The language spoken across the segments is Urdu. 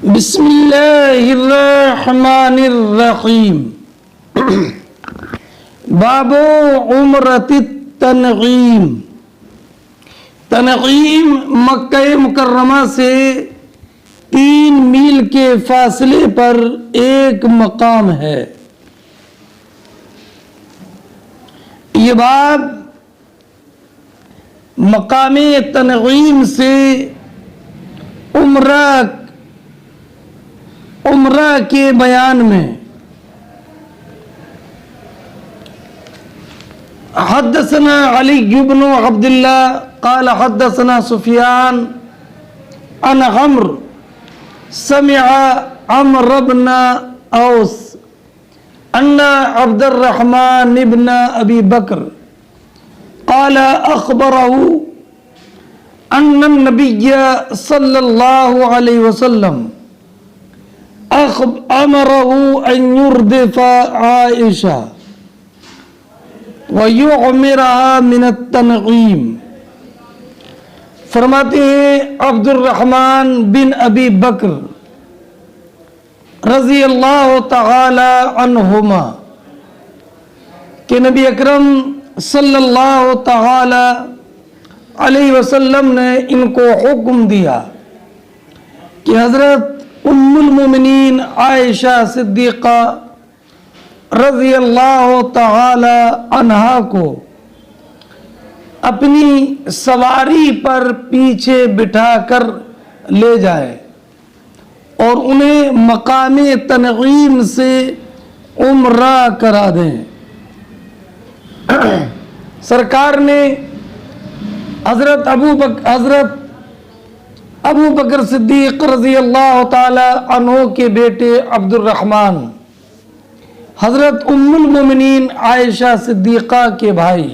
بسم اللہ الرحمن الرحیم باب عمرۃ التنعیم۔ تنعیم مکہ مکرمہ سے 3 میل کے فاصلے پر ایک مقام ہے۔ یہ باب مقام تنعیم سے عمرہ کے بیان میں حدثنا علی بن عبد اللہ قال حدثنا سفیان عن عمرو سمع عمرو بن اوس ان عبد الرحمن بن ابی بکر قال اخبره ان النبی صلی اللہ علیہ وسلم امره ان يردف عائشہ وَيُعْمِرَهَا مِنَ التَّنْعِيمِ۔ فرماتے ہیں عبد الرحمن بن ابی بکر رضی اللہ تعالی عنہما کہ نبی اکرم صلی اللہ تعالی علیہ وسلم نے ان کو حکم دیا کہ حضرت ام المومنین عائشہ صدیقہ رضی اللہ تعالی عنہا کو اپنی سواری پر پیچھے بٹھا کر لے جائے اور انہیں مقام تنعیم سے عمرہ کرا دیں۔ سرکار نے حضرت ابو بکر صدیق رضی اللہ تعالی عنہ کے بیٹے عبد الرحمن، حضرت ام المومنین عائشہ صدیقہ کے بھائی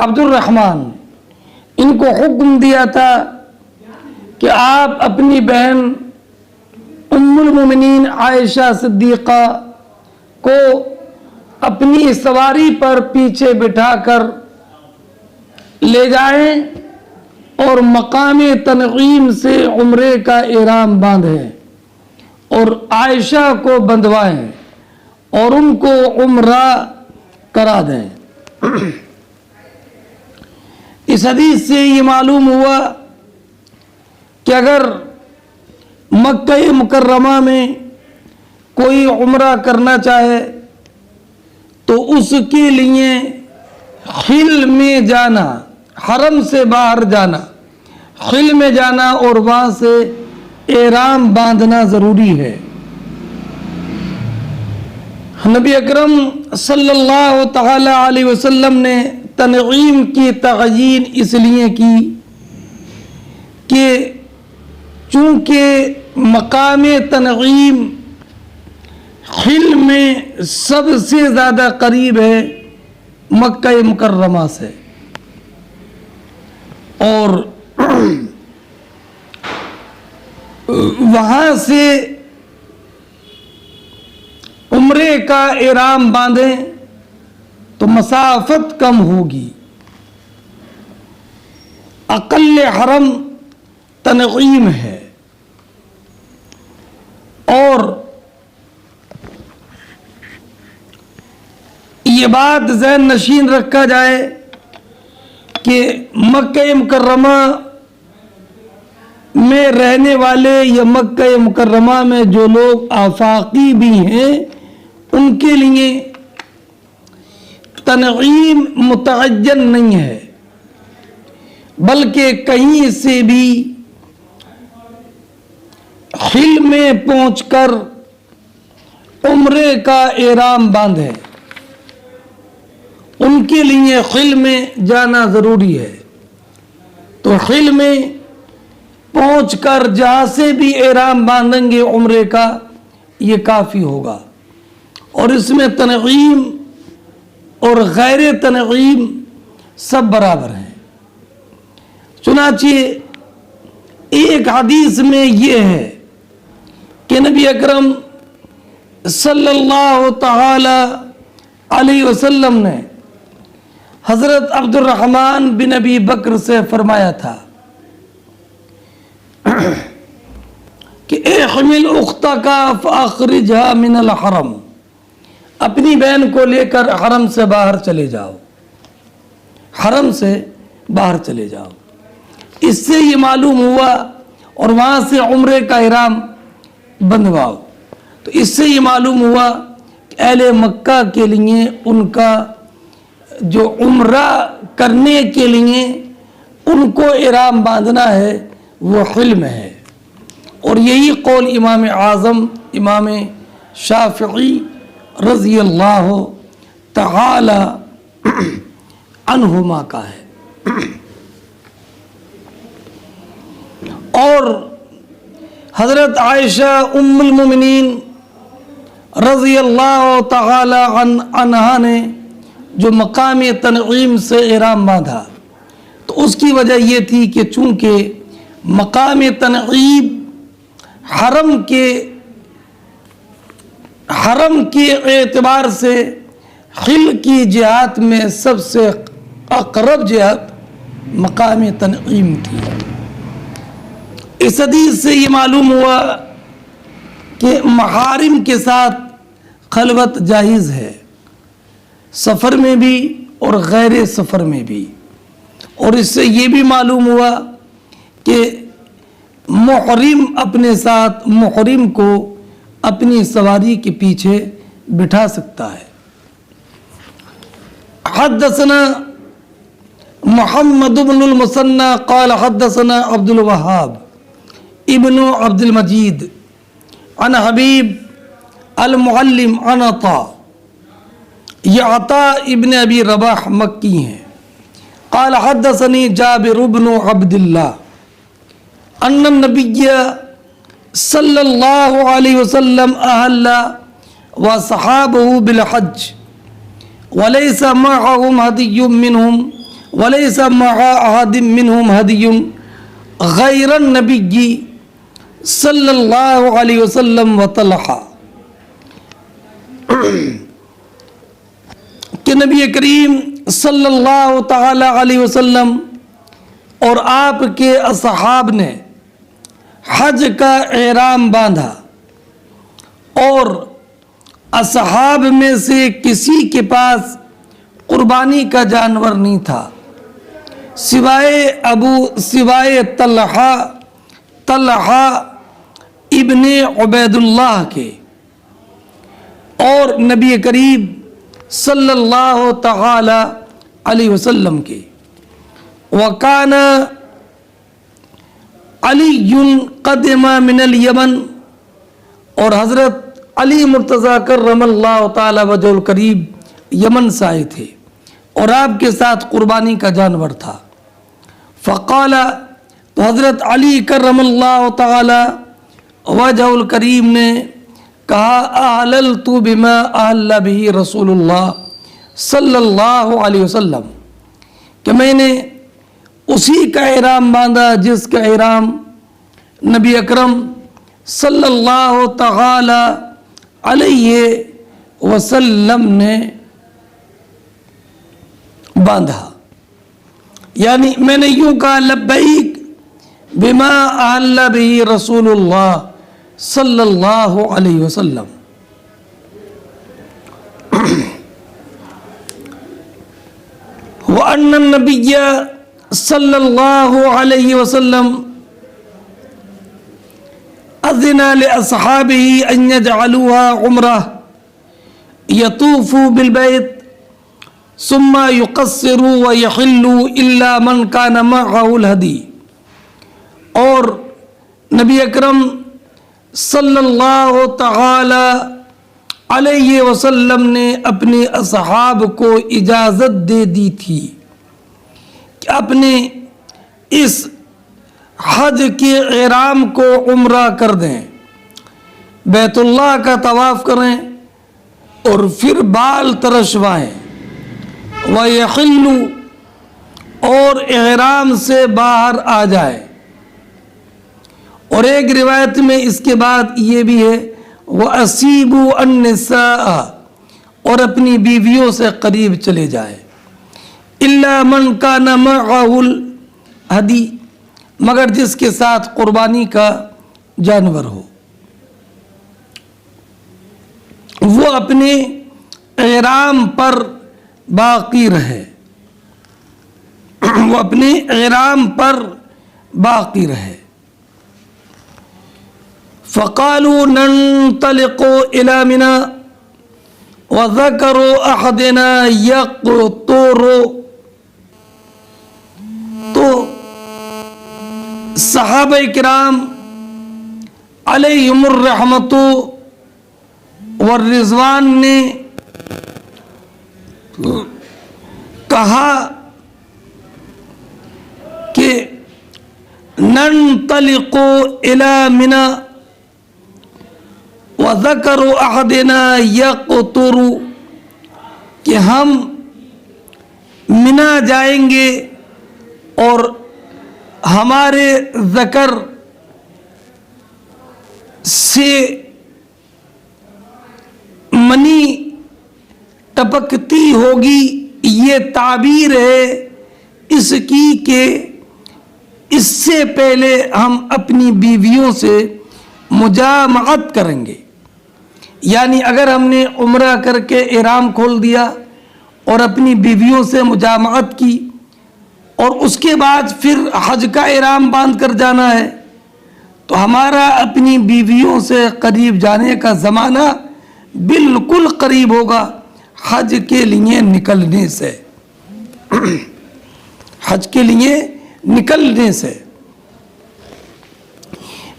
عبد الرحمن، ان کو حکم دیا تھا کہ آپ اپنی بہن ام المومنین عائشہ صدیقہ کو اپنی سواری پر پیچھے بٹھا کر لے جائیں اور مقام تنعیم سے عمرے کا احرام باندھیں اور عائشہ کو بندھوائیں اور ان کو عمرہ کرا دیں۔ اس حدیث سے یہ معلوم ہوا کہ اگر مکہ مکرمہ میں کوئی عمرہ کرنا چاہے تو اس کے لیے حل میں جانا، حرم سے باہر جانا، حل میں جانا اور وہاں سے احرام باندھنا ضروری ہے۔ نبی اکرم صلی اللہ تعالی علیہ وسلم نے تنعیم کی تعیین اس لیے کی کہ چونکہ مقام تنعیم حل میں سب سے زیادہ قریب ہے مکہ مکرمہ سے، اور وہاں سے عمرے کا احرام باندھیں تو مسافت کم ہوگی۔ اقل حرم تنعیم ہے، اور یہ بات ذہن نشین رکھا جائے کہ مکہ مکرمہ میں رہنے والے یا مکہ مکرمہ میں جو لوگ آفاقی بھی ہیں ان کے لیے تنعیم متعین نہیں ہے، بلکہ کہیں سے بھی حل میں پہنچ کر عمرے کا احرام باندھے، ان کے لیے حل میں جانا ضروری ہے۔ تو حل میں پہنچ کر جہاں سے بھی احرام باندھیں گے عمرے کا یہ کافی ہوگا، اور اس میں تنعیم اور غیر تنعیم سب برابر ہیں۔ چنانچہ ایک حدیث میں یہ ہے کہ نبی اکرم صلی اللہ تعالی علیہ وسلم نے حضرت عبد الرحمن بن ابی بکر سے فرمایا تھا کہ اے احمل اختک فاخرجها من الحرم، اپنی بہن کو لے کر حرم سے باہر چلے جاؤ، حرم سے باہر چلے جاؤ۔ اس سے یہ معلوم ہوا، اور وہاں سے عمرے کا احرام بندھواؤ، تو اس سے یہ معلوم ہوا کہ اہل مکہ کے لیے ان کا جو عمرہ کرنے کے لیے ان کو احرام باندھنا ہے وہ حلم ہے۔ اور یہی قول امام اعظم امام شافعی رضی اللہ تعالی عنہما کا ہے۔ اور حضرت عائشہ ام المومنین رضی اللہ تعالی عنہا نے جو مقام تنعیم سے احرام باندھا، تو اس کی وجہ یہ تھی کہ چونکہ مقام تنعیم حرم کے اعتبار سے خل کی جہات میں سب سے اقرب جہت مقام تنعیم تھی۔ اس حدیث سے یہ معلوم ہوا کہ محارم کے ساتھ خلوت جائز ہے، سفر میں بھی اور غیر سفر میں بھی۔ اور اس سے یہ بھی معلوم ہوا کہ محرم اپنے ساتھ محرم کو اپنی سواری کے پیچھے بٹھا سکتا ہے۔ حدثنا محمد بن المثنى قال حدثنا عبد الوهاب ابن عبد المجید عن حبیب المعلم عن عطاء، یہ عطاء ابن ابی رباح مکی ہیں۔ قال حدثني جابر بن عبد الله ان النبي صلی اللہ علیہ وسلم اہل وصحابه بالحج وليس معهم هدي منهم وليس مع احد منهم هدي غير النبي صلی اللہ علیہ وسلم وطلحہ، کہ نبی کریم صلی اللہ تعالی علیہ وسلم اور آپ کے اصحاب نے حج کا احرام باندھا، اور اصحاب میں سے کسی کے پاس قربانی کا جانور نہیں تھا سوائے طلحہ ابن عبید اللہ کے، اور نبی کریم صلی اللہ تعالی علیہ وسلم کے۔ وکان علی قدم من الیمن، اور حضرت علی مرتضیٰ کرم اللہ تعالی وجہ الکریم یمن سے آئے تھے، اور آپ کے ساتھ قربانی کا جانور تھا۔ فقال، تو حضرت علی کرم اللہ تعالی وجہ الکریم نے کہا، احللت بما احل به رسول اللہ صلی اللہ علیہ وسلم، کہ میں نے اسی کا احرام باندھا جس کا احرام نبی اکرم صلی اللہ تعالی علیہ وسلم نے باندھا۔ یعنی میں نے یوں کہا، لبیک بما احل به رسول اللہ صلی اللہ علیہ وسلم۔ وَأَنَّ النَّبِيَّ صلی اللہ علیہ وسلم اذن لأصحابه ان يجعلوها عمرہ يطوفوا بالبيت ثم يقصروا ويحلوا الا من كان معه الهدي، اور نبی اکرم صلی اللہ تعالی علیہ وسلم نے اپنے اصحاب کو اجازت دے دی تھی کہ اپنے اس حج کے احرام کو عمرہ کر دیں، بیت اللہ کا طواف کریں اور پھر بال ترشوائیں، وَيَحِلُّ، اور احرام سے باہر آ جائیں۔ اور ایک روایت میں اس کے بعد یہ بھی ہے، وَأَسِيبُوا النِّسَاءَ، اور اپنی بیویوں سے قریب چلے جائے، إِلَّا مَنْ كَانَ مَعَهُ الْهَدِي، مگر جس کے ساتھ قربانی کا جانور ہو۔ وہ اپنے احرام پر باقی رہے، وہ اپنے احرام پر باقی رہے۔ فقالوا ننطلق الى منى وذكر احدنا يقطر، تو صحابہ کرام علیہم الرحمت والرضوان نے کہا کہ ننطلق الى منى وذکر احدنا یقطر، کہ ہم منا جائیں گے اور ہمارے ذکر سے منی ٹپکتی ہوگی۔ یہ تعبیر ہے اس کی کہ اس سے پہلے ہم اپنی بیویوں سے مجامعت کریں گے، یعنی اگر ہم نے عمرہ کر کے احرام کھول دیا اور اپنی بیویوں سے مجامعت کی اور اس کے بعد پھر حج کا احرام باندھ کر جانا ہے، تو ہمارا اپنی بیویوں سے قریب جانے کا زمانہ بالکل قریب ہوگا حج کے لیے نکلنے سے، حج کے لیے نکلنے سے۔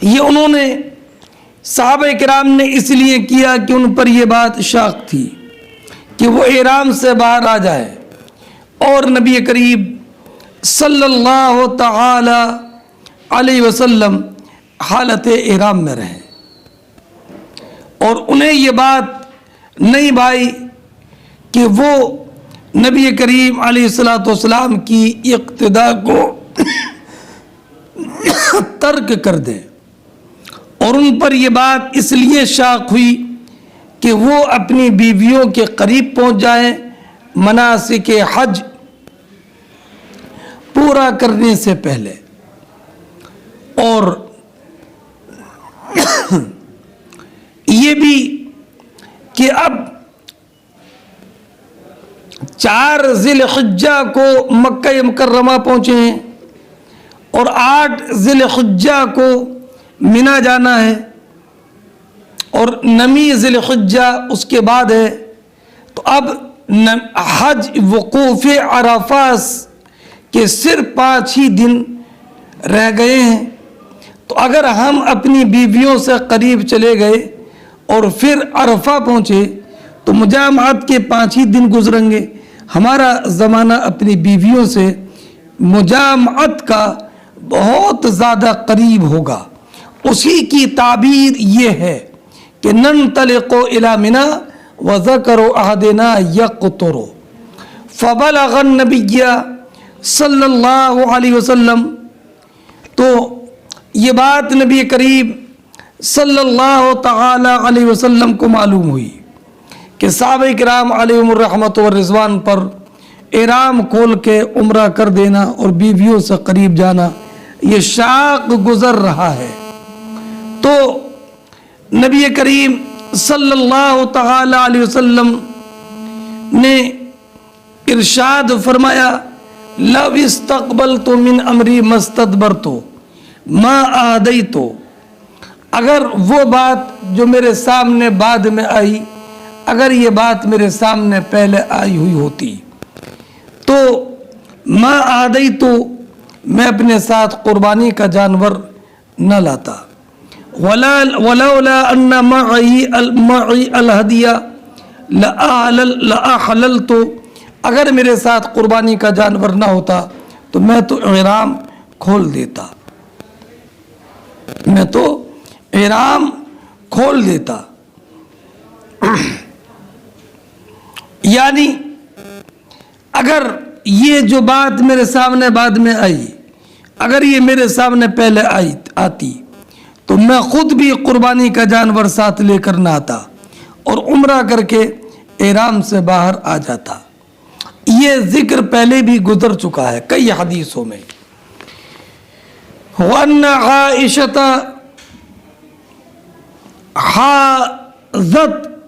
یہ انہوں نے صحابہ کرام نے اس لیے کیا کہ ان پر یہ بات شاق تھی کہ وہ احرام سے باہر آ جائے اور نبی کریم صلی اللہ تعالی علیہ وسلم حالت احرام میں رہے، اور انہیں یہ بات نہیں بھائی کہ وہ نبی کریم علیہ الصلوۃ والسلام کی اقتداء کو ترک کر دیں، اور ان پر یہ بات اس لیے شاق ہوئی کہ وہ اپنی بیویوں کے قریب پہنچ جائیں مناسک حج پورا کرنے سے پہلے۔ اور یہ بھی کہ اب 4 ذی الحجہ کو مکہ مکرمہ پہنچے ہیں اور 8 ذی الحجہ کو منا جانا ہے، اور 9 ذی الحجہ اس کے بعد ہے، تو اب حج وقوف عرفات کے صرف 5 ہی دن رہ گئے ہیں۔ تو اگر ہم اپنی بیویوں سے قریب چلے گئے اور پھر عرفہ پہنچے تو مجامعت کے 5 ہی دن گزریں گے، ہمارا زمانہ اپنی بیویوں سے مجامعت کا بہت زیادہ قریب ہوگا۔ اسی کی تعبیر یہ ہے کہ ننطلق الی منی وذکر احدنا یقطر، فبلغ النبی صلی اللہ علیہ وسلم، تو یہ بات نبی کریم صلی اللہ تعالی علیہ وسلم کو معلوم ہوئی کہ صحابہ کرام علیہم الرحمت والرضوان پر احرام کھول کے عمرہ کر دینا اور بیویوں سے قریب جانا یہ شاق گزر رہا ہے، تو نبی کریم صلی اللہ تعالی علیہ وسلم نے ارشاد فرمایا لو استقبلت من امری ما استدبرت ما اهدیت، اگر وہ بات جو میرے سامنے بعد میں آئی، اگر یہ بات میرے سامنے پہلے آئی ہوئی ہوتی تو ما اهدیت، میں اپنے ساتھ قربانی کا جانور نہ لاتا، ولولا ان معي الهدي لاحللت، اگر میرے ساتھ قربانی کا جانور نہ ہوتا تو میں تو احرام کھول دیتا، میں تو احرام کھول دیتا۔ یعنی اگر یہ جو بات میرے سامنے بعد میں آئی، اگر یہ میرے سامنے پہلے آتی تو میں خود بھی قربانی کا جانور ساتھ لے کر نہ آتا اور عمرہ کر کے احرام سے باہر آ جاتا۔ یہ ذکر پہلے بھی گزر چکا ہے کئی حدیثوں میں۔ وَأَنَّ عَائِشَةَ حَاذَتْ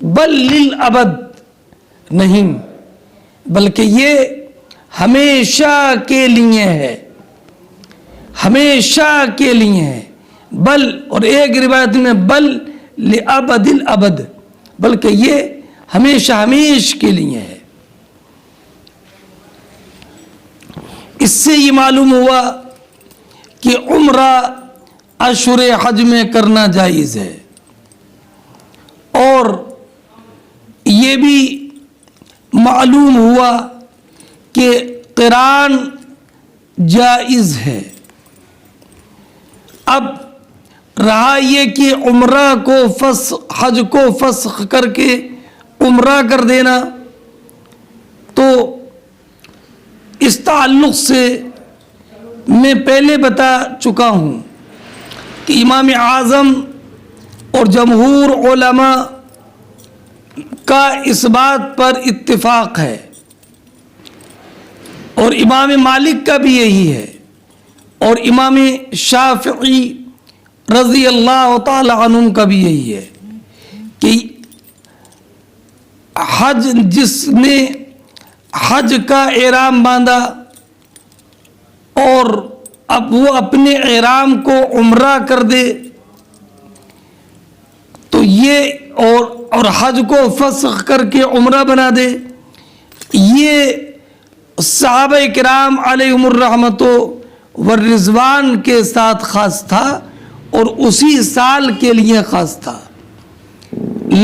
بل للابد نہیں، بلکہ یہ ہمیشہ کے لیے ہے، ہمیشہ کے لیے ہے۔ بل، اور ایک روایت میں بل لابد الابد، بلکہ یہ ہمیشہ ہمیش کے لیے ہے۔ اس سے یہ معلوم ہوا کہ عمرہ اشہر حج میں کرنا جائز ہے، اور یہ بھی معلوم ہوا کہ قران جائز ہے۔ اب رہا یہ کہ عمرہ کو حج کو فسخ کر کے عمرہ کر دینا، تو اس تعلق سے میں پہلے بتا چکا ہوں کہ امام اعظم اور جمہور علماء کا اس بات پر اتفاق ہے، اور امام مالک کا بھی یہی ہے، اور امام شافعی رضی اللہ تعالی عنہ کا بھی یہی ہے کہ جس نے حج کا احرام باندھا اور اب وہ اپنے احرام کو عمرہ کر دے، تو یہ اور حج کو فسخ کر کے عمرہ بنا دے، یہ صحابہ کرام علیہم الرحمت والرضوان کے ساتھ خاص تھا، اور اسی سال کے لیے خاص تھا۔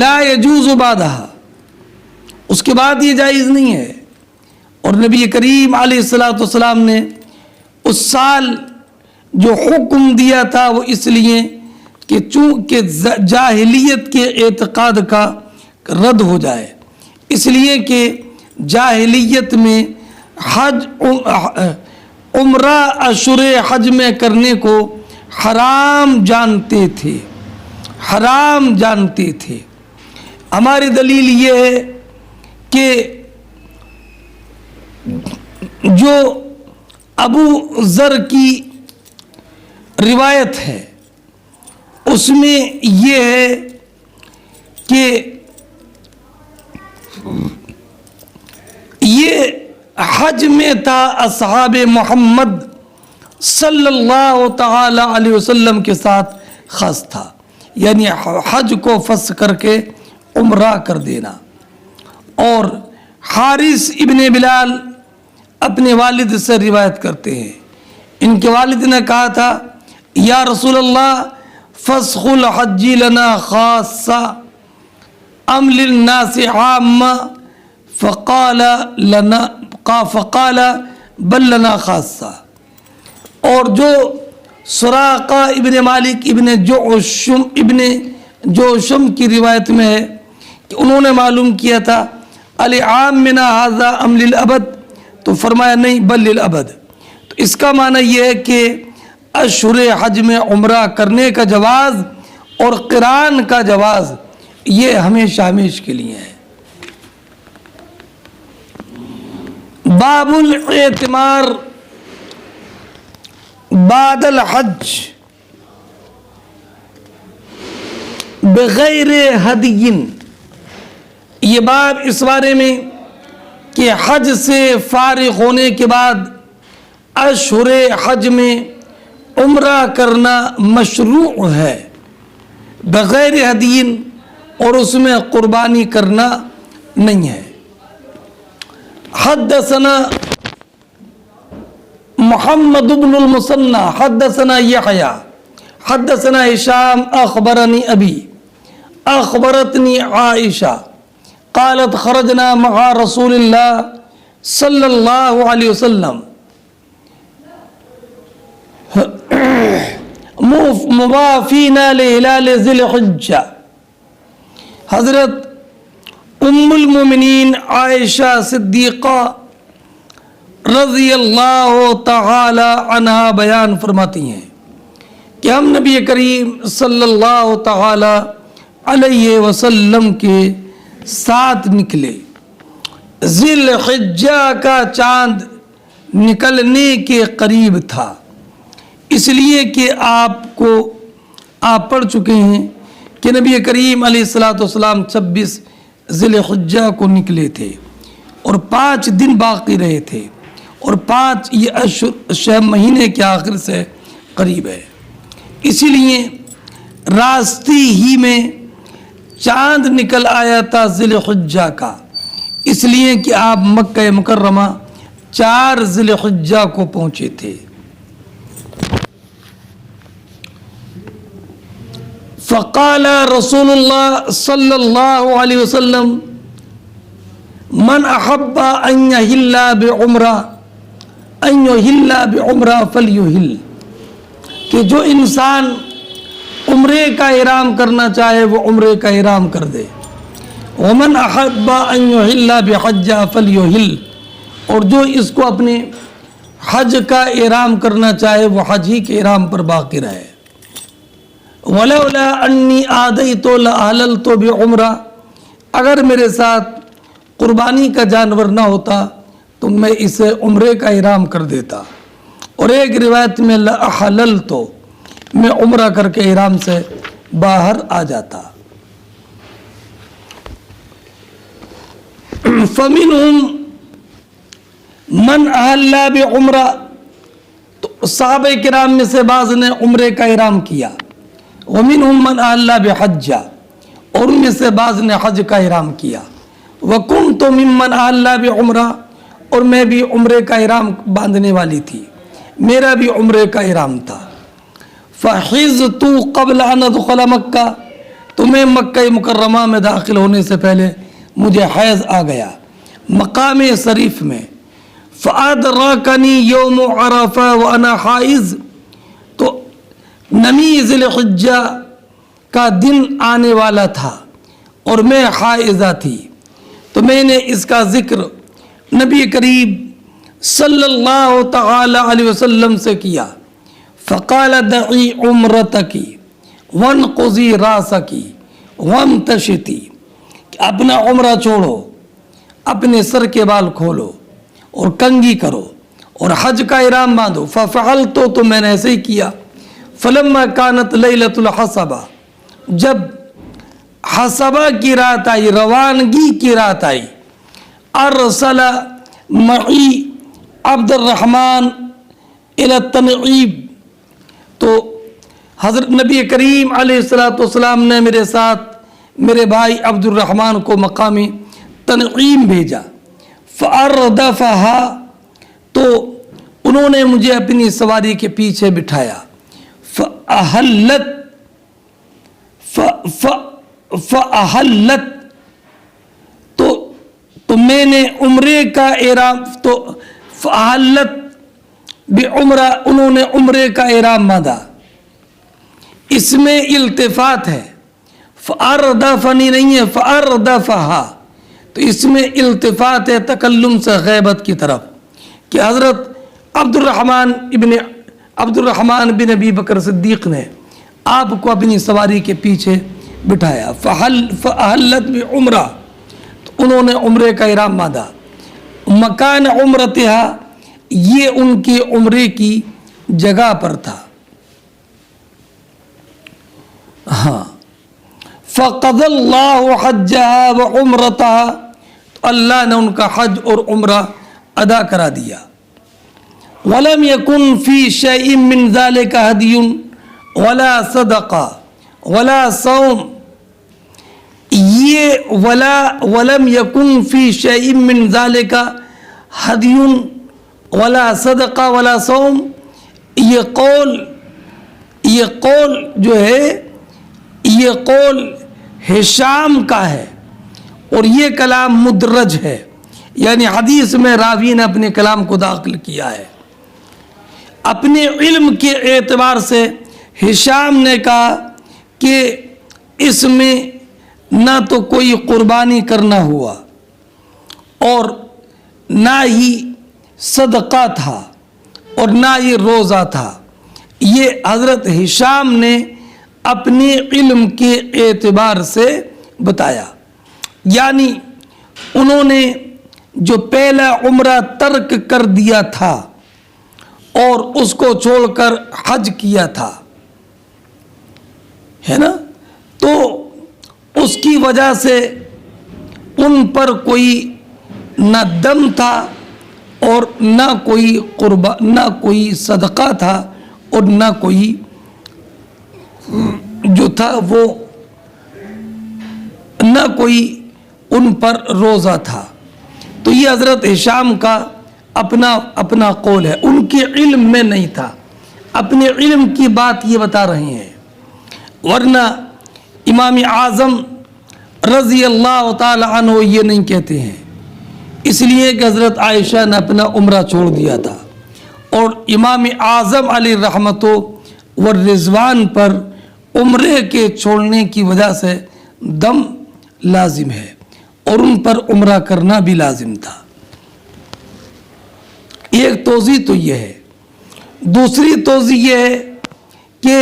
لا یجوز بعدہ، اس کے بعد یہ جائز نہیں ہے۔ اور نبی کریم علیہ السلام نے اس سال جو حکم دیا تھا وہ اس لیے کہ چونکہ جاہلیت کے اعتقاد کا رد ہو جائے، اس لیے کہ جاہلیت میں عمرہ اشہر حج میں کرنے کو حرام جانتے تھے، حرام جانتے تھے۔ ہماری دلیل یہ ہے کہ جو ابو ذر کی روایت ہے اس میں یہ ہے کہ یہ حج میں تھا، اصحاب محمد صلی اللہ تعالی علیہ وسلم کے ساتھ خاص تھا، یعنی حج کو فسخ کر کے عمرہ کر دینا۔ اور حارث ابن بلال اپنے والد سے روایت کرتے ہیں، ان کے والد نے کہا تھا یا رسول اللہ فسخ الحج لنا خاصہ ام للناس عامہ، فقال بل لنا خاصہ۔ اور جو سراقہ ابن مالک ابن جوشم کی روایت میں ہے کہ انہوں نے معلوم کیا تھا العامنا ھذا ام للابد، تو فرمایا نہیں بل للابد۔ تو اس کا معنی یہ ہے کہ اشہر حج میں عمرہ کرنے کا جواز اور قران کا جواز یہ ہمیشہ ہمیش کے لیے ہے۔ باب الاعتمار بعد الحج بغیر ہدی، یہ باب اس بارے میں کہ حج سے فارغ ہونے کے بعد اشہر حج میں عمرہ کرنا مشروع ہے بغیر ہدی، اور اس میں قربانی کرنا نہیں ہے۔ حدثنا محمد بن المثنى حدثنا يحيى حدثنا هشام اخبرني ابي اخبرتني عائشة قالت خرجنا مع رسول الله صلى الله عليه وسلم موافینا لہلال ذی الحجہ۔ حضرت ام المومنین عائشہ صدیقہ رضی اللہ تعالی عنہا بیان فرماتی ہیں کہ ہم نبی کریم صلی اللہ تعالی علیہ وسلم کے ساتھ نکلے، ذی الحجہ کا چاند نکلنے کے قریب تھا، اس لیے کہ آپ پڑھ چکے ہیں کہ نبی کریم علیہ الصلوۃ والسلام 26 ذی الحجہ کو نکلے تھے اور 5 دن باقی رہے تھے، اور 5 یہ مہینے کے آخر سے قریب ہے، اسی لیے راستے ہی میں چاند نکل آیا تھا ذی الحجہ کا، اس لیے کہ آپ مکہ مکرمہ 4 ذی الحجہ کو پہنچے تھے۔ فقال رسول اللہ صلی اللہ علیہ وسلم من احب ان یحل بعمرہ فلیحل، کہ جو انسان عمرے کا احرام کرنا چاہے وہ عمرے کا احرام کر دے، ومن احب ان یحل بحجہ فلیحل، اور جو اس کو اپنے حج کا احرام کرنا چاہے وہ حج ہی کے احرام پر باقی رہے۔ ولولا انی آدیت لاحللت بعمرہ، اگر میرے ساتھ قربانی کا جانور نہ ہوتا تو میں اسے عمرے کا احرام کر دیتا، اور ایک روایت میں لاحللت، میں عمرہ کر کے احرام سے باہر آ جاتا۔ فمنہم من احل بعمرہ، تو صحابہ کرام میں سے بعض نے عمرے کا احرام کیا، ومنہم من احل بحجہ، اور ان میں سے بعض نے حج کا احرام کیا، وکنت ممن احل بعمرہ، اور میں بھی عمرے کا احرام باندھنے والی تھی، میرا بھی عمرے کا احرام تھا۔ فحضت قبل ان ادخل مکہ، تو میں مکہ مکرمہ میں داخل ہونے سے پہلے مجھے حیض آ گیا مقام شریف میں۔ فادرکنی یوم عرفہ وانا حائض، تو نمی ذی الحجہ کا دن آنے والا تھا اور میں حائضہ تھی، تو میں نے اس کا ذکر نبی کریم صلی اللہ تعالی علیہ وسلم سے کیا۔ فقال دعی عمرتکی وانقضی راسکی وامتشتی، کہ اپنا عمرہ چھوڑو، اپنے سر کے بال کھولو اور کنگھی کرو اور حج کا احرام باندھو۔ ففعلت، تو میں نے ایسے ہی کیا۔ فلما کانت لیلۃ الحصبہ، جب حصبہ کی رات آئی، روانگی کی رات آئی، ارسل معی عبد الرحمن الی التنعیم، تو حضرت نبی کریم علیہ السلام نے میرے ساتھ میرے بھائی عبد الرحمن کو مقامی تنعیم بھیجا۔ فاردفها، تو انہوں نے مجھے اپنی سواری کے پیچھے بٹھایا۔ فأحلت، تو میں نے عمرے کا احرام، تو فأحلت بعمرہ، انہوں نے عمرے کا احرام باندھا۔ اس میں التفات ہے، فاردفنی نہیں ہے، فاردفہا، تو اس میں التفات ہے تکلم سے غیبت کی طرف، کہ حضرت عبد الرحمن بن ابی بکر صدیق نے آپ کو اپنی سواری کے پیچھے بٹھایا۔ فأحلت بعمرہ، تو انہوں نے عمرے کا احرام باندھا۔ مکان عمرتہا، یہ ان کی عمرے کی جگہ پر تھا۔ ہاں، فقضى اللہ حجہا وعمرتہا، تو اللہ نے ان کا حج اور عمرہ ادا کرا دیا۔ ولم يكن في شيء من ذلك هدي ولا صدقہ ولا صوم، یہ ولم يكن في شيء من ذلك هدي ولا صدقہ ولا صوم، یہ قول جو ہے، یہ قول ہشام کا ہے، اور یہ کلام مدرج ہے، یعنی حدیث میں راوی نے اپنے کلام کو داخل کیا ہے۔ اپنے علم کے اعتبار سے ہشام نے کہا کہ اس میں نہ تو کوئی قربانی کرنا ہوا اور نہ ہی صدقہ تھا اور نہ ہی روزہ تھا۔ یہ حضرت ہشام نے اپنے علم کے اعتبار سے بتایا، یعنی انہوں نے جو پہلا عمرہ ترک کر دیا تھا اور اس کو چھوڑ کر حج کیا تھا، ہے نا، تو تو اس کی وجہ سے ان پر کوئی نہ دم تھا اور نہ کوئی صدقہ تھا اور نہ کوئی جو تھا وہ نہ کوئی ان پر روزہ تھا۔ تو یہ حضرت ہشام کا اپنا قول ہے، ان کے علم میں نہیں تھا، اپنے علم کی بات یہ بتا رہے ہیں۔ ورنہ امام اعظم رضی اللہ تعالی عنہ یہ نہیں کہتے ہیں، اس لیے کہ حضرت عائشہ نے اپنا عمرہ چھوڑ دیا تھا، اور امام اعظم علیہ رحمت و رضوان پر عمرے کے چھوڑنے کی وجہ سے دم لازم ہے اور ان پر عمرہ کرنا بھی لازم تھا۔ ایک توضیح تو یہ ہے۔ دوسری توضیح یہ ہے کہ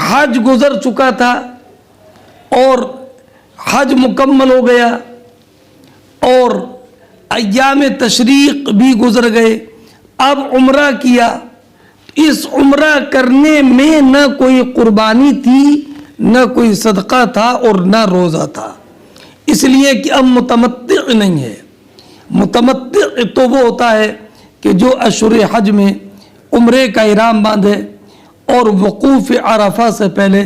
حج گزر چکا تھا اور حج مکمل ہو گیا اور ایام تشریق بھی گزر گئے، اب عمرہ کیا، اس عمرہ کرنے میں نہ کوئی قربانی تھی، نہ کوئی صدقہ تھا اور نہ روزہ تھا، اس لیے کہ اب متمتع نہیں ہے۔ متمتع تو وہ ہوتا ہے کہ جو اشہر حج میں عمرے کا احرام باندھے اور وقوف عرفہ سے پہلے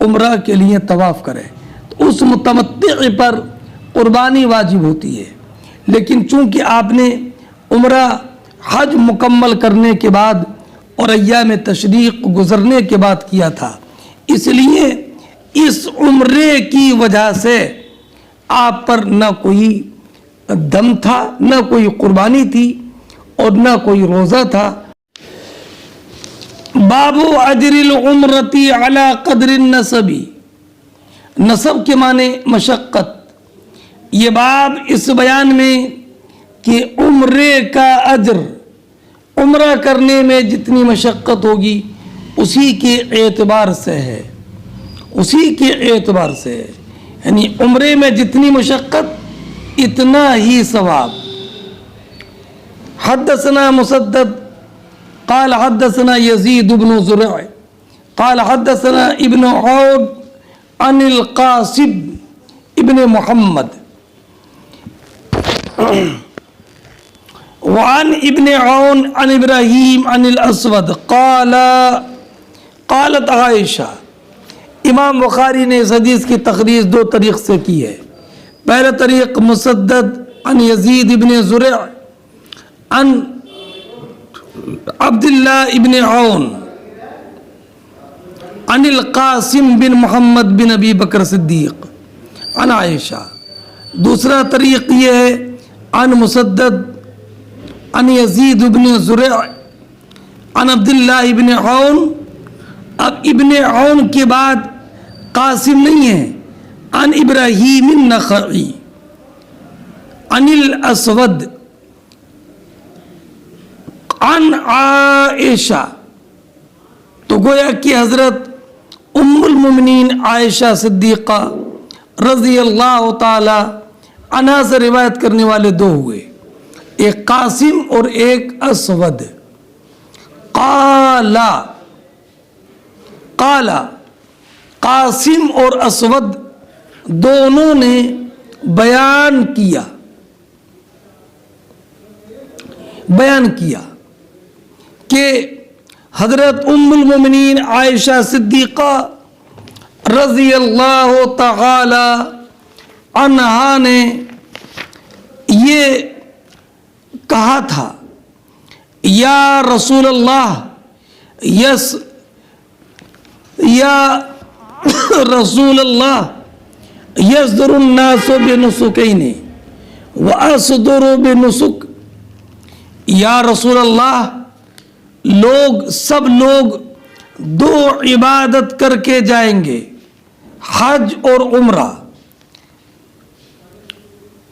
عمرہ کے لیے طواف کرے، تو اس متمتع پر قربانی واجب ہوتی ہے۔ لیکن چونکہ آپ نے عمرہ حج مکمل کرنے کے بعد اور ایام تشریق گزرنے کے بعد کیا تھا، اس لیے اس عمرے کی وجہ سے آپ پر نہ کوئی دم تھا، نہ کوئی قربانی تھی اور نہ کوئی روزہ تھا۔ باب اجر العمرتی علی قدر النسب، نسب کے معنی مشقت۔ یہ باب اس بیان میں کہ عمرے کا اجر، عمرہ کرنے میں جتنی مشقت ہوگی اسی کے اعتبار سے ہے، اسی کے اعتبار سے ہے، یعنی عمرے میں جتنی مشقت اتنا ہی ثواب۔ حدثنا مسدد قال حدثنا يزيد بن زرع قال حدثنا ابن عون عن القاسم ابن محمد وعن ابن عون عن ابراہیم عن الاسود قالت عائشہ۔ امام بخاری نے اس حدیث کی تخریج دو طریق سے کی ہے۔ پہلا طریق مسدد عن یزید ابن زرع عن عبداللہ ابن عون عن القاسم بن محمد بن ابی بکر صدیق عن عائشہ۔ دوسرا طریق یہ ہے عن مسدد عن یزید ابن زرع عن عبداللہ ابن عون۔ اب ابن عون کے بعد قاسم نہیں ہے، عن ابراہیم النخعی عن الاسود عن عائشہ۔ تو گویا کہ حضرت ام المؤمنین عائشہ صدیقہ رضی اللہ تعالی عنہا سے روایت کرنے والے دو ہوئے، ایک قاسم اور ایک اسود۔ قالا قاسم اور اسود دونوں نے بیان کیا کہ حضرت ام المؤمنین عائشہ صدیقہ رضی اللہ تعالی عنہا نے یہ کہا تھا، یا رسول اللہ، یا رسول اللہ، یصدر الناس بنسکین واصدر بنسک۔ یا رسول اللہ، سب لوگ دو عبادت کر کے جائیں گے، حج اور عمرہ۔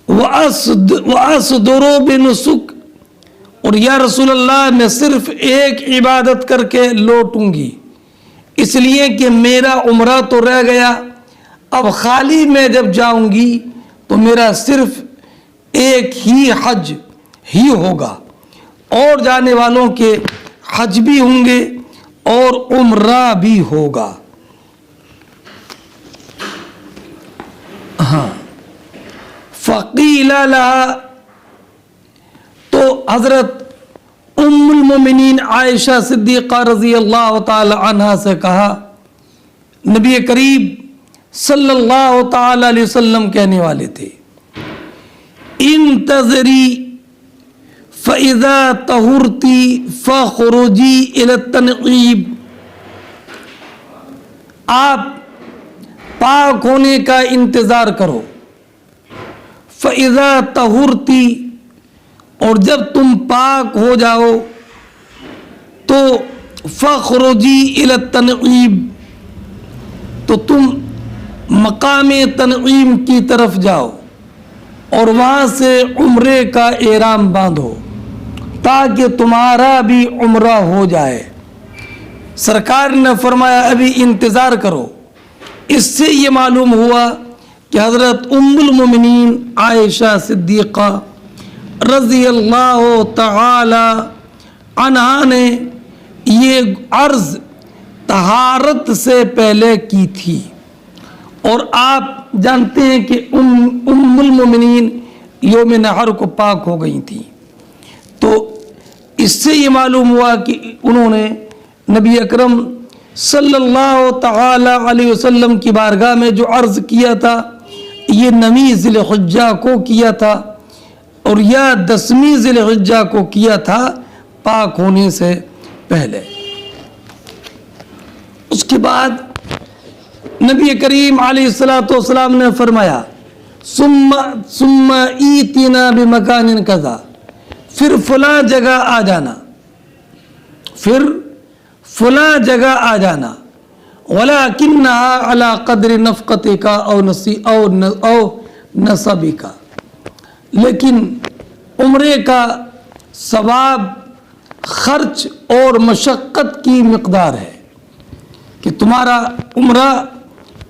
وَأَصْدُرُ بِنُسُكْ، اور یا رسول اللہ میں صرف ایک عبادت کر کے لوٹوں گی، اس لیے کہ میرا عمرہ تو رہ گیا، اب خالی میں جب جاؤں گی تو میرا صرف ایک ہی حج ہی ہوگا، اور جانے والوں کے حج بھی ہوں گے اور عمرہ بھی ہوگا۔ فقیل لها، تو حضرت ام المومنین عائشہ صدیقہ رضی اللہ تعالی عنہ سے کہا، نبی کریم صلی اللہ تعالی علیہ وسلم کہنے والے تھے، انتظری فَإِذَا طَهُرْتِ فَخْرُجِي إِلَى التَّنْعِيمِ، آپ پاک ہونے کا انتظار کرو، فَإِذَا طَهُرْتِ، اور جب تم پاک ہو جاؤ تو فَخْرُجِي إِلَى التَّنْعِيمِ، تو تم مقام تنعیم کی طرف جاؤ اور وہاں سے عمرے کا احرام باندھو تاکہ تمہارا بھی عمرہ ہو جائے۔ سرکار نے فرمایا ابھی انتظار کرو۔ اس سے یہ معلوم ہوا کہ حضرت ام المومنین عائشہ صدیقہ رضی اللہ تعالی عنہا نے یہ عرض طہارت سے پہلے کی تھی، اور آپ جانتے ہیں کہ ام المومنین یوم نحر کو پاک ہو گئی تھیں، تو اس سے یہ معلوم ہوا کہ انہوں نے نبی اکرم صلی اللہ تعالی علیہ وسلم کی بارگاہ میں جو عرض کیا تھا یہ 9 ذی الحجہ کو کیا تھا، اور یا 10ویں ذی الحجہ کو کیا تھا پاک ہونے سے پہلے۔ اس کے بعد نبی کریم علیہ السلام نے فرمایا ثم ایتنا بمکان کذا، پھر فلاں جگہ آ جانا، پھر فلاں جگہ آ جانا، ولیکنہا علی قدر نفقتک او نصبک، لیکن عمرے کا ثواب خرچ اور مشقت کی مقدار ہے، کہ تمہارا عمرہ،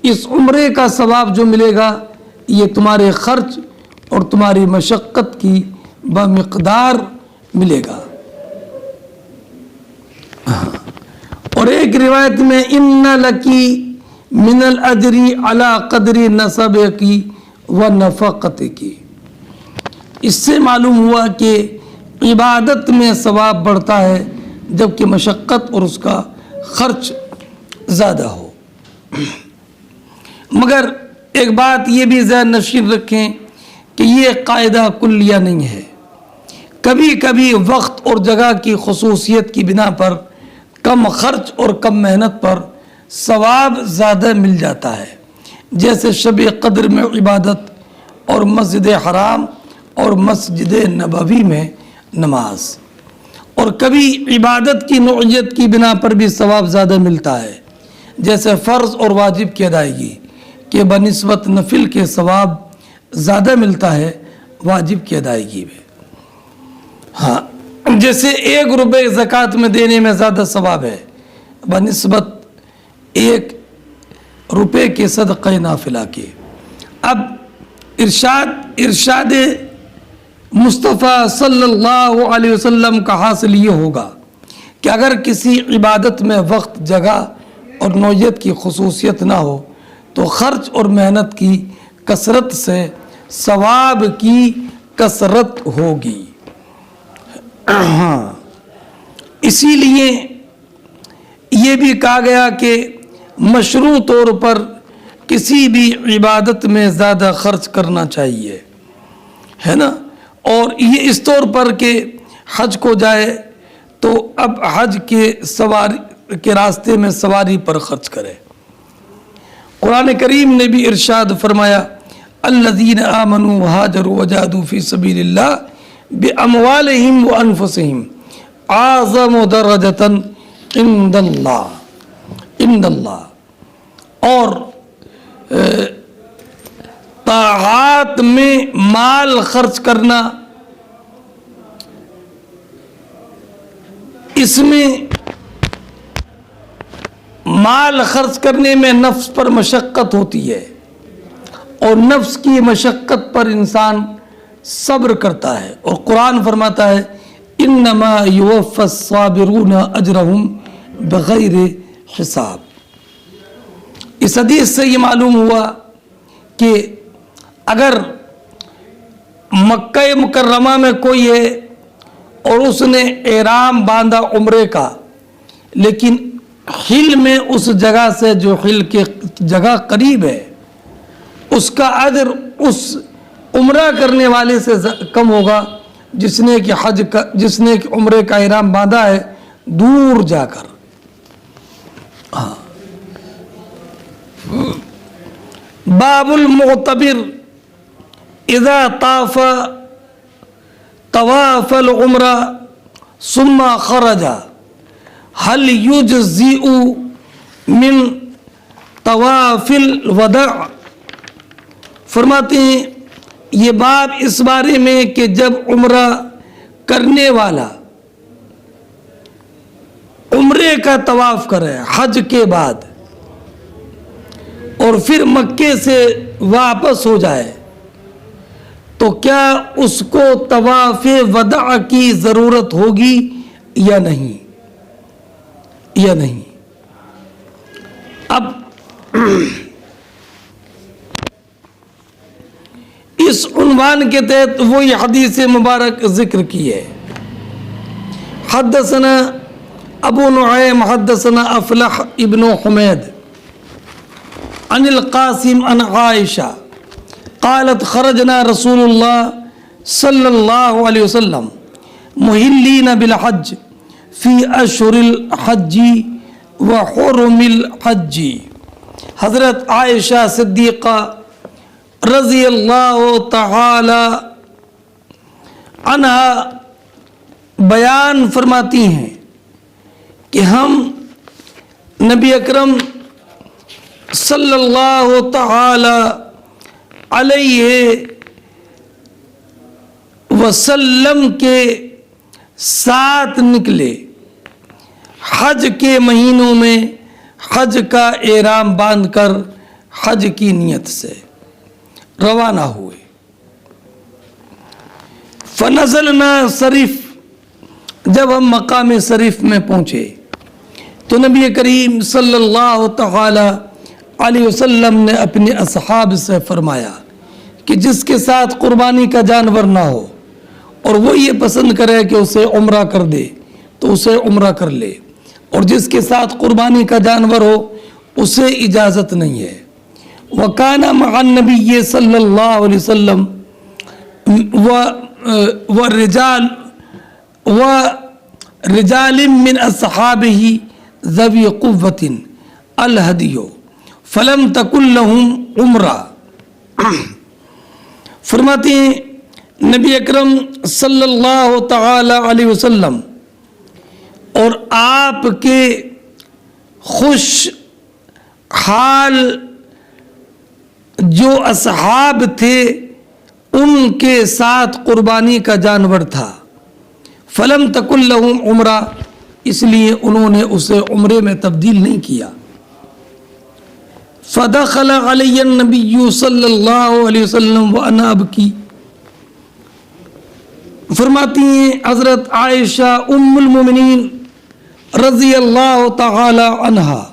اس عمرے کا ثواب جو ملے گا یہ تمہارے خرچ اور تمہاری مشقت کی بمقدار ملے گا۔ اور ایک روایت میں ان لکی من الاجر علی قدر نصبک و نفقتک، اس سے معلوم ہوا کہ عبادت میں ثواب بڑھتا ہے جبکہ مشقت اور اس کا خرچ زیادہ ہو۔ مگر ایک بات یہ بھی ذہن نشین رکھیں کہ یہ قاعدہ کلیہ نہیں ہے، کبھی کبھی وقت اور جگہ کی خصوصیت کی بنا پر کم خرچ اور کم محنت پر ثواب زیادہ مل جاتا ہے، جیسے شب قدر میں عبادت اور مسجد حرام اور مسجد نبوی میں نماز، اور کبھی عبادت کی نوعیت کی بنا پر بھی ثواب زیادہ ملتا ہے، جیسے فرض اور واجب کی ادائیگی کہ بنسبت نفل کے ثواب زیادہ ملتا ہے واجب کی ادائیگی میں۔ ہاں، جیسے 1 روپے زکوٰۃ میں دینے میں زیادہ ثواب ہے بنسبت 1 روپے کے صدقہ نافلہ کے۔ اب ارشاد مصطفیٰ صلی اللہ علیہ وسلم کا حاصل یہ ہوگا کہ اگر کسی عبادت میں وقت، جگہ اور نوعیت کی خصوصیت نہ ہو تو خرچ اور محنت کی کثرت سے ثواب کی کثرت ہوگی۔ اسی لیے یہ بھی کہا گیا کہ مشروع طور پر کسی بھی عبادت میں زیادہ خرچ کرنا چاہیے، ہے نا، اور یہ اس طور پر کہ حج کو جائے تو اب حج کے راستے میں سواری پر خرچ کرے۔ قرآن کریم نے بھی ارشاد فرمایا الذین آمنوا وہاجروا وجاہدوا فی سبیل اللہ باموالہم وانفسہم اعظم درجۃ عند اللہ، اور طاعات میں مال خرچ کرنا، اس میں مال خرچ کرنے میں نفس پر مشقت ہوتی ہے، اور نفس کی مشقت پر انسان صبر کرتا ہے، اور قرآن فرماتا ہے انما یوفی الصابرون اجرہم بغیر حساب۔ اس حدیث سے یہ معلوم ہوا کہ اگر مکہ مکرمہ میں کوئی ہے اور اس نے احرام باندھا عمرے کا، لیکن حل میں اس جگہ سے جو حل کے جگہ قریب ہے اس کا اجر اس عمرہ کرنے والے سے کم ہوگا جس نے کہ عمرے کا احرام باندھا ہے دور جا کر۔ باب المعتبر اذا طاف طواف العمرہ ثم خرج هل يجزئ من طواف الوداع؟ فرماتے ہیں یہ باب اس بارے میں کہ جب عمرہ کرنے والا عمرے کا طواف کرے حج کے بعد اور پھر مکے سے واپس ہو جائے تو کیا اس کو طواف وداع کی ضرورت ہوگی یا نہیں؟ اب اس عنوان کے تحت وہی حدیث مبارک ذکر کی ہے۔ حدثنا ابو نعیم حدثنا افلح ابن حمید عن القاسم عن عائشہ قالت خرجنا رسول اللہ صلی اللہ علیہ وسلم محلین بالحج فی اشہر الحج وحرم الحج۔ حضرت عائشہ صدیقہ رضی اللہ تعالی عنہا بیان فرماتی ہیں کہ ہم نبی اکرم صلی اللہ تعالی علیہ وسلم کے ساتھ نکلے، حج کے مہینوں میں حج کا احرام باندھ کر حج کی نیت سے روانہ ہوئے۔ فنزلنا صریف، جب ہم مقام صریف میں پہنچے تو نبی کریم صلی اللہ تعالی علیہ وسلم نے اپنے اصحاب سے فرمایا کہ جس کے ساتھ قربانی کا جانور نہ ہو اور وہ یہ پسند کرے کہ اسے عمرہ کر دے تو اسے عمرہ کر لے، اور جس کے ساتھ قربانی کا جانور ہو اسے اجازت نہیں ہے۔ وَكَانَ مَعَ النَّبِيِّ صلی اللہ علیہ وسلم وَرِجَالٍ مِّنْ أَصْحَابِهِ ذَوِي قُوَّةٍ الْهَدْيُ فَلَمْ تَكُنْ لَهُمْ عُمْرَةٌ۔ فرماتے ہیں نبی اکرم صلی اللہ تعالی علیہ وسلم اور آپ کے خوش حال جو اصحاب تھے ان کے ساتھ قربانی کا جانور تھا، فلم تکن لہم عمرہ، اس لیے انہوں نے اسے عمرے میں تبدیل نہیں کیا۔ فدخل علی النبی صلی اللہ علیہ وسلم وانا ابکی، فرماتی ہیں حضرت عائشہ ام المومنین رضی اللہ تعالی عنہا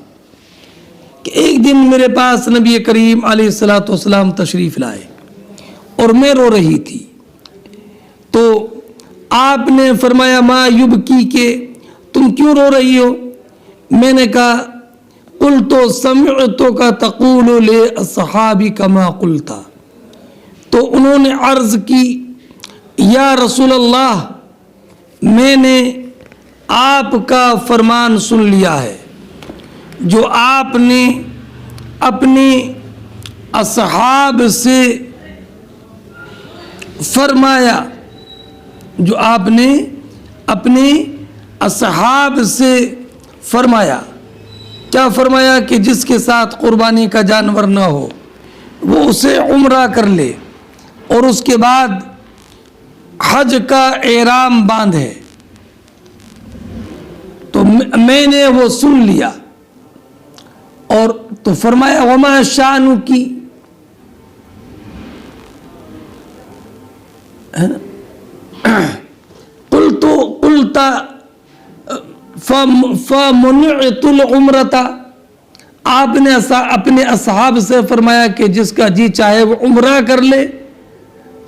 کہ ایک دن میرے پاس نبی کریم علیہ الصلوۃ والسلام تشریف لائے اور میں رو رہی تھی، تو آپ نے فرمایا ما یبکی، کہ تم کیوں رو رہی ہو؟ میں نے کہا قلت سمعتک تقول لاصحابک ما قلت، تو انہوں نے عرض کی یا رسول اللہ میں نے آپ کا فرمان سن لیا ہے جو آپ نے اپنے اصحاب سے فرمایا، جو آپ نے اپنے اصحاب سے فرمایا۔ کیا فرمایا؟ کہ جس کے ساتھ قربانی کا جانور نہ ہو وہ اسے عمرہ کر لے اور اس کے بعد حج کا احرام باندھے۔ تو میں نے وہ سن لیا اور تو فرمایا وما شانکی، قلت فمنعت العمرۃ، آپ نے اپنے اصحاب سے فرمایا کہ جس کا جی چاہے وہ عمرہ کر لے،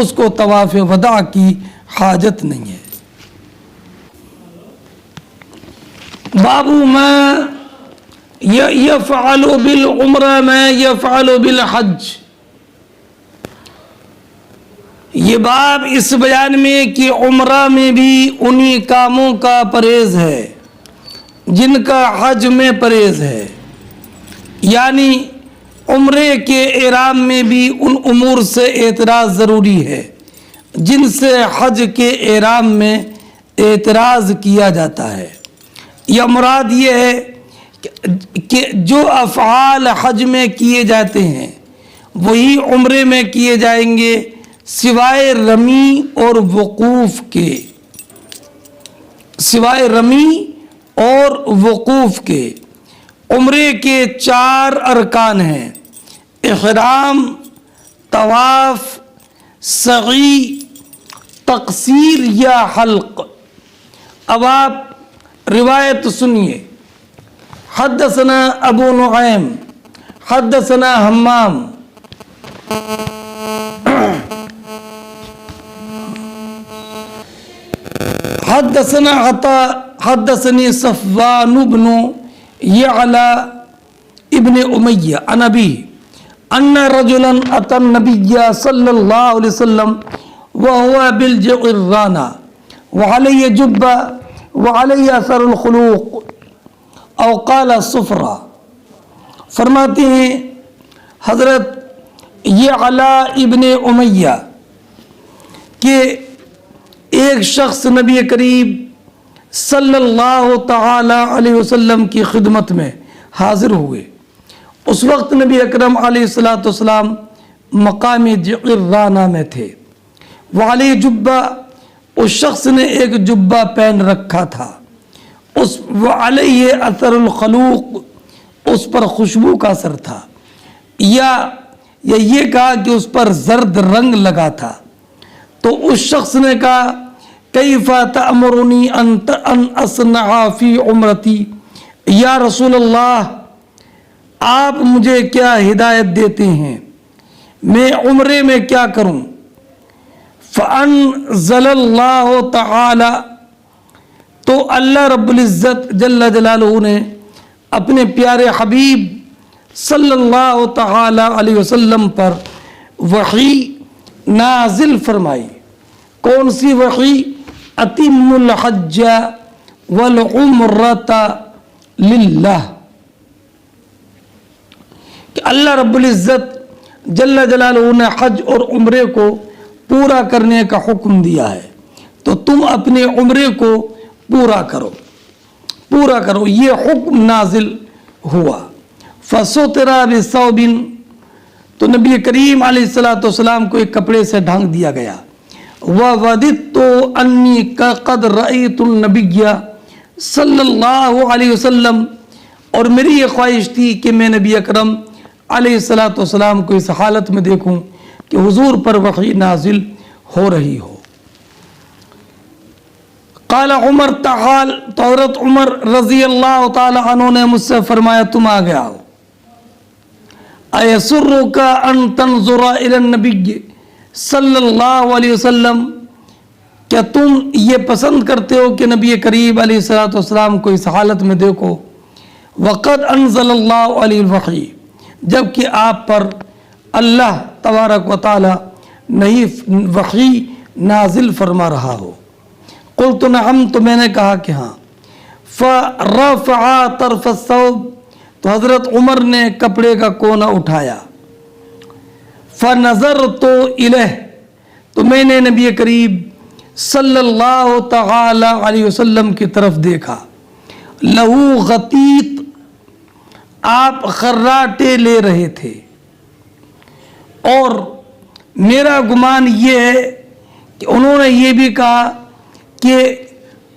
اس کو طواف وداع کی حاجت نہیں ہے۔ باب ما یفعل بالعمرہ ما یفعل بالحج، یہ باب اس بیان میں کہ عمرہ میں بھی انہی کاموں کا پرہیز ہے جن کا حج میں پرہیز ہے، یعنی عمرے کے احرام میں بھی ان امور سے اعتراض ضروری ہے جن سے حج کے احرام میں اعتراض کیا جاتا ہے۔ یا مراد یہ ہے کہ جو افعال حج میں کیے جاتے ہیں وہی عمرے میں کیے جائیں گے سوائے رمی اور وقوف کے، سوائے رمی اور وقوف کے۔ عمرے کے 4 ارکان ہیں: احرام، طواف، سعی، تقصیر یا حلق۔ اب آپ روایت سنیے۔ حدثنا ابو نعیم حدثنا حمام حدثنا عطاء حدثني صفوان بن يعلى ابن أمية عن أبيه أن رجلا أتى النبي صلى الله عليه وسلم وهو بالجعرانة وعليه جبة وعليه أثر الخلوق او قال صفرا۔ فرماتے ہیں حضرت یعلا ابن امیہ کہ ایک شخص نبی کریم صلی اللہ تعالی علیہ وسلم کی خدمت میں حاضر ہوئے۔ اس وقت نبی اکرم علیہ السلام مقام جعرانہ میں تھے۔ وعلی جبہ، اس شخص نے ایک جبہ پہن رکھا تھا، اس وعلیہ اثر الخلوق، اس پر خوشبو کا اثر تھا، یا یہ کہا کہ اس پر زرد رنگ لگا تھا۔ تو اس شخص نے کہا کیف تأمرنی ان اصنع فی عمرتی، یا رسول اللہ آپ مجھے کیا ہدایت دیتے ہیں، میں عمرے میں کیا کروں؟ فانزل اللہ تعالی، تو اللہ رب العزت جل جلالہ نے اپنے پیارے حبیب صلی اللہ تعالی علیہ وسلم پر وحی نازل فرمائی۔ کون سی وحی؟ اتم الحج والعمرۃ للہ، کہ اللہ رب العزت جل جلالہ نے حج اور عمرے کو پورا کرنے کا حکم دیا ہے، تو تم اپنے عمرے کو پورا کرو، پورا کرو، یہ حکم نازل ہوا۔ فَسُتِرَ بِثَوْبٍ، تو نبی کریم علیہ السلام کو ایک کپڑے سے ڈھانک دیا گیا۔ وَوَدِدْتُ أَنِّي قَدْ رَأَيْتُ النَّبِيَّ صلی اللہ علیہ وسلم، اور میری یہ خواہش تھی کہ میں نبی اکرم علیہ السلام کو اس حالت میں دیکھوں کہ حضور پر وحی نازل ہو رہی ہو۔ قال عمر تعال، تو حضرت عمر رضی اللہ تعالی عنہ نے مجھ سے فرمایا تم آ گیا ہو۔ ایسرک ان تنظر الی النبی صلی اللہ علیہ وسلم، کیا تم یہ پسند کرتے ہو کہ نبی کریم علیہ السلام کو اس حالت میں دیکھو؟ وقد انزل اللہ علیہ الوحی، جبکہ آپ پر اللہ تبارک و تعالی نہیں وحی نازل فرما رہا ہو۔ قلت نعم، تو میں نے کہا کہ ہاں۔ فرفع طرف الثوب، تو حضرت عمر نے کپڑے کا کونا اٹھایا۔ فنظرت الیہ، تو میں نے نبی کریم صلی اللہ تعالی علیہ وسلم کی طرف دیکھا۔ لہو غطیط، آپ خراٹے لے رہے تھے، اور میرا گمان یہ ہے کہ انہوں نے یہ بھی کہا کہ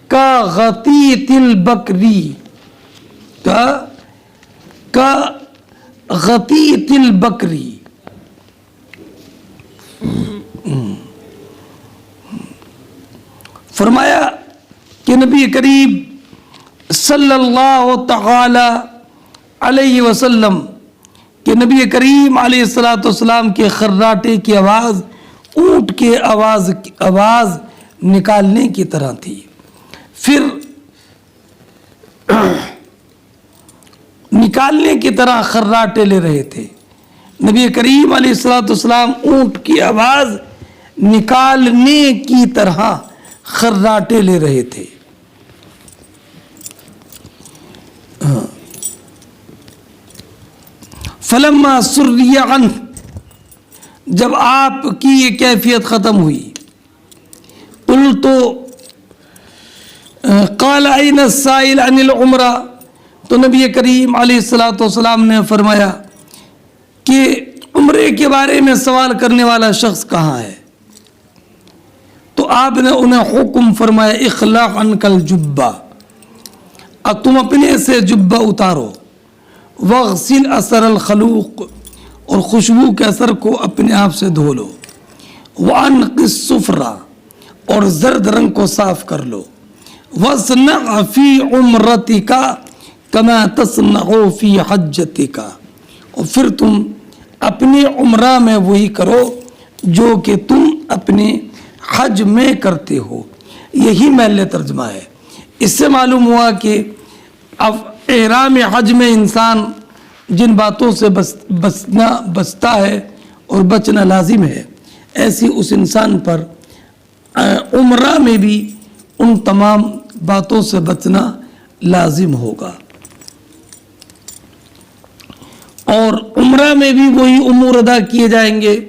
کا غطیط البکری، کا غطیط البکری، فرمایا کہ نبی کریم صلی اللہ تعالی علیہ وسلم کہ نبی کریم علیہ السلام کے خراٹے کی آواز اونٹ کے آواز نکالنے کی طرح تھی. پھر نکالنے کی طرح خراٹے لے رہے تھے. نبی کریم علیہ الصلوۃ والسلام اونٹ کی آواز نکالنے کی طرح خراٹے لے رہے تھے. فلما سری عنہ، جب آپ کی یہ کیفیت ختم ہوئی، قلت قال این السائل عن العمرہ، تو نبی کریم علیہ الصلوۃ والسلام نے فرمایا کہ عمرے کے بارے میں سوال کرنے والا شخص کہاں ہے؟ تو آپ نے انہیں حکم فرمایا اخلع عنک الجبہ، اب تم اپنے سے جبہ اتارو، واغسل اثر الخلوق، اور خوشبو کے اثر کو اپنے آپ سے دھو لو، وانق الصفرہ، اور زرد رنگ کو صاف کر لو، واصنع فی عمرتک کما تصنع فی حجتک، اور پھر تم اپنی عمرہ میں وہی کرو جو کہ تم اپنے حج میں کرتے ہو. یہی محل ترجمہ ہے. اس سے معلوم ہوا کہ اب احرام حج میں انسان جن باتوں سے بچتا ہے اور بچنا لازم ہے، ایسی اس انسان پر عمرہ میں بھی ان تمام باتوں سے بچنا لازم ہوگا. اور عمرہ میں بھی وہی امور ادا کیے جائیں گے.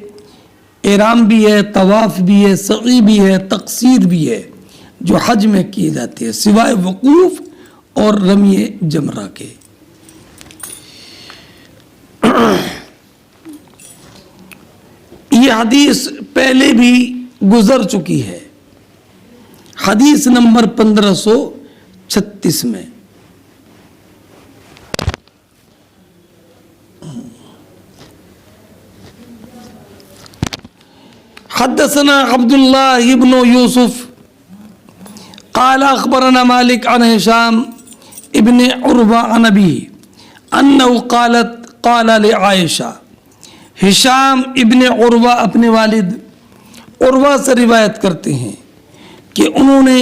احرام بھی ہے، طواف بھی ہے، سعی بھی ہے، تقصیر بھی ہے، جو حج میں کیے جاتے ہیں سوائے وقوف اور رمی جمرہ کے. یہ حدیث پہلے بھی گزر چکی ہے، حدیث نمبر 1536 میں. حدثنا عبد الله بن يوسف قال اخبرنا مالك عن هشام ابن عروة عن ابيه انه قال لعائشة. ہشام ابن عروہ اپنے والد عروہ سے روایت کرتے ہیں کہ انہوں نے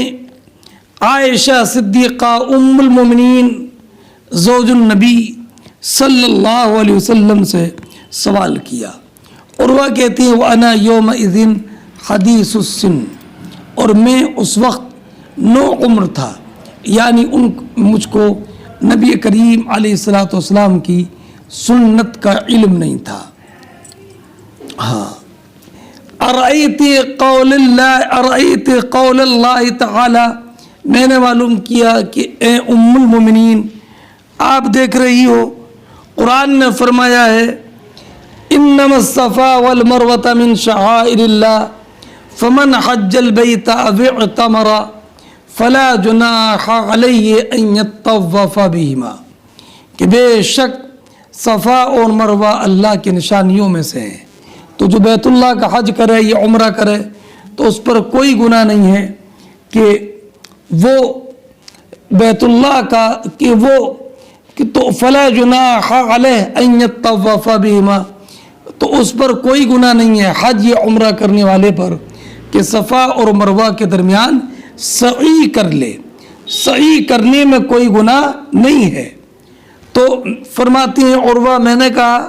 عائشہ صدیقہ ام المومنین زوج النبی صلی اللہ علیہ وسلم سے سوال کیا. عروہ کہتے ہیں وَأَنَا يَوْمَئِذٍ حَدِيثُ السِّنِّ، اور میں اس وقت نو عمر تھا، یعنی مجھ کو نبی کریم علیہ الصلوۃ والسلام کی سنت کا علم نہیں تھا. ہاں، ارأیت قول اللہ تعالی، میں نے معلوم کیا کہ اے ام المومنین آپ دیکھ رہی ہو قرآن نے فرمایا ہے انما الصفا والمروة من شعائر اللہ فمن حج البیت او اعتمر فلا جناح علیہ ان یطوف بہما، کہ بے شک صفا اور مروہ اللہ کی نشانیوں میں سے ہیں، تو جو بیت اللہ کا حج کرے یا عمرہ کرے تو اس پر کوئی گناہ نہیں ہے کہ وہ بیت اللہ کا تو فلا جناح علیہ ان یطوف بہما، تو اس پر کوئی گناہ نہیں ہے حج یا عمرہ کرنے والے پر کہ صفا اور مروہ کے درمیان سعی کر لے. سعی کرنے میں کوئی گناہ نہیں ہے. تو فرماتی ہیں عروہ میں نے کہا